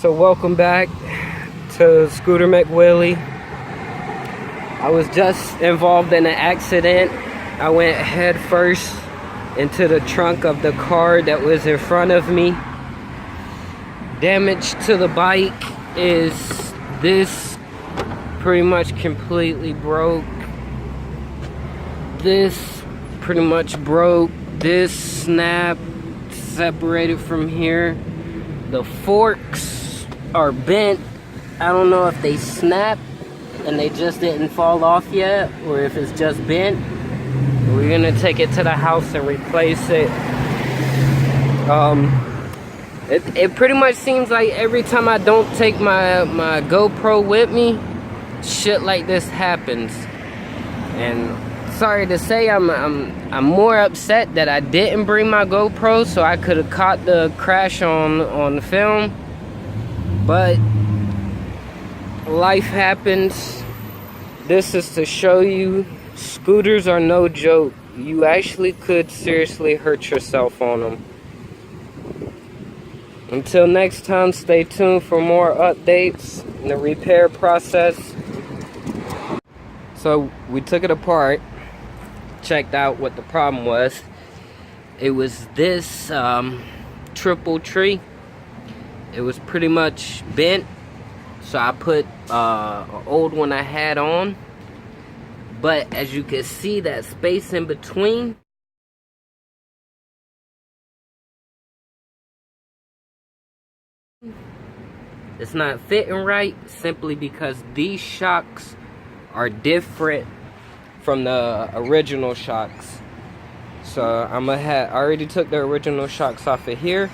So welcome back to Scooter McWillie. I was just involved in an accident. I went head first into the trunk of the car that was in front of me. Damage to the bike is this pretty much completely broke. This pretty much broke. This snapped, separated from here. The forks are bent. I don't know if they snapped and they just didn't fall off yet, or if it's just bent. We're gonna take it to the house and replace it. It pretty much seems like every time I don't take my GoPro with me, shit like this happens. And sorry to say, I'm more upset that I didn't bring my GoPro, so I could have caught the crash on the film. But life happens. This is to show you scooters are no joke. You actually could seriously hurt yourself on them. Until next time, stay tuned for more updates in the repair process. So we took it apart, checked out what the problem was. It was this triple tree. It was pretty much bent, so I put an old one I had on. But as you can see, that space in between, it's not fitting right, simply because these shocks are different from the original shocks. So I already took the original shocks off of here.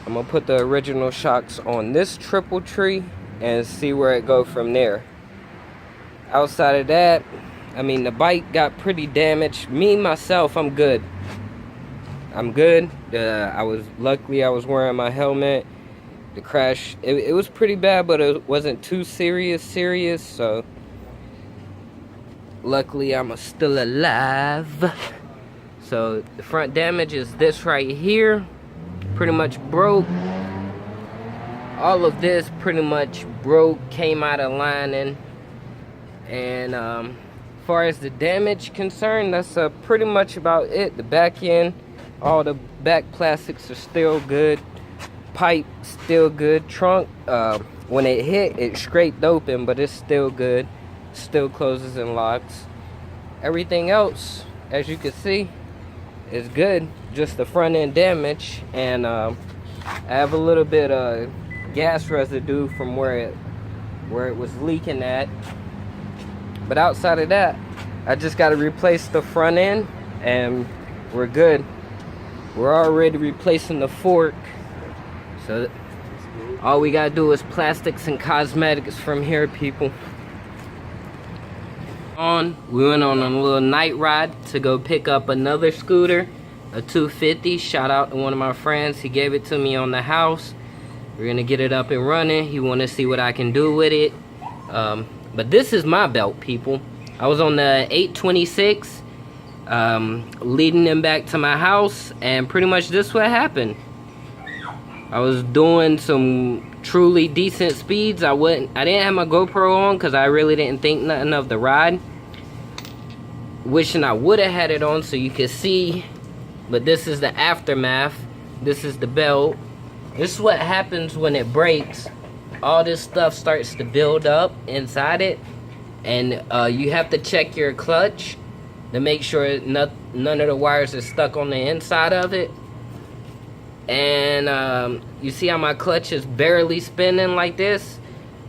I'm gonna put the original shocks on this triple tree and see where it goes from there. Outside of that, I mean, the bike got pretty damaged. Me myself, I'm good. I'm good. Luckily I was wearing my helmet. The crash, it was pretty bad, but it wasn't too serious. So luckily I'm still alive. So the front damage is this right here. Pretty much broke. All of this pretty much broke, came out of lining. And as far as the damage concerned, that's pretty much about it. The back end, all the back plastics are still good. Pipe still good. Trunk, when it hit, it scraped open, but it's still good. Still closes and locks. Everything else, as you can see, is good. Just the front end damage, and I have a little bit of gas residue from where it was leaking at. But outside of that, I just got to replace the front end, and we're good. We're already replacing the fork, so all we gotta do is plastics and cosmetics from here, people. We went on a little night ride to go pick up another scooter, a 250. Shout out to one of my friends. He gave it to me on the house. We're gonna get it up and running. He wanna see what I can do with it. But this is my belt, people. I was on the 826, leading them back to my house, and pretty much this what happened. I was doing some truly decent speeds. I didn't have my GoPro on because I really didn't think nothing of the ride. Wishing I would have had it on so you could see. But this is the aftermath. This is the belt. This is what happens when it breaks. All this stuff starts to build up inside it, and you have to check your clutch to make sure none of the wires are stuck on the inside of it. And you see how my clutch is barely spinning like this?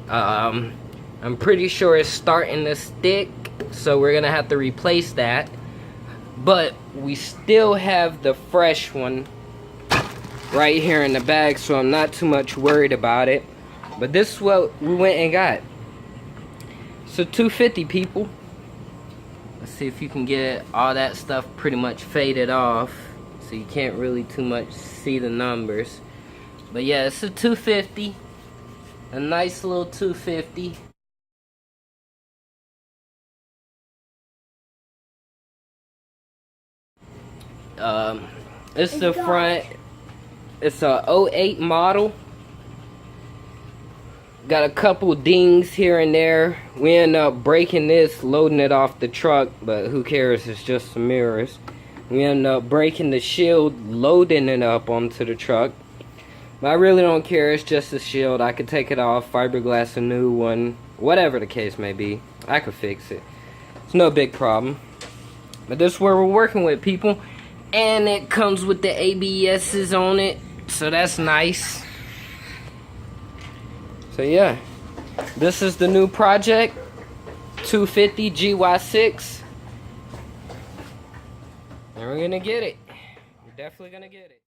I'm pretty sure it's starting to stick, so we're gonna have to replace that. But we still have the fresh one right here in the bag, so I'm not too much worried about it. But this is what we went and got. So 250, people. Let's see if you can get all that stuff pretty much faded off, so you can't really too much see the numbers. But yeah, it's a 250. A nice little 250. It's the front. It's a 08 model. Got a couple dings here and there. We end up breaking this, loading it off the truck, but who cares? It's just some mirrors. We end up breaking the shield, loading it up onto the truck. But I really don't care. It's just a shield. I could take it off, fiberglass a new one, whatever the case may be. I could fix it. It's no big problem. But this is where we're working with, people. And it comes with the ABSs on it, so that's nice. So yeah, this is the new project, 250 GY6. And we're gonna get it. We're definitely gonna get it.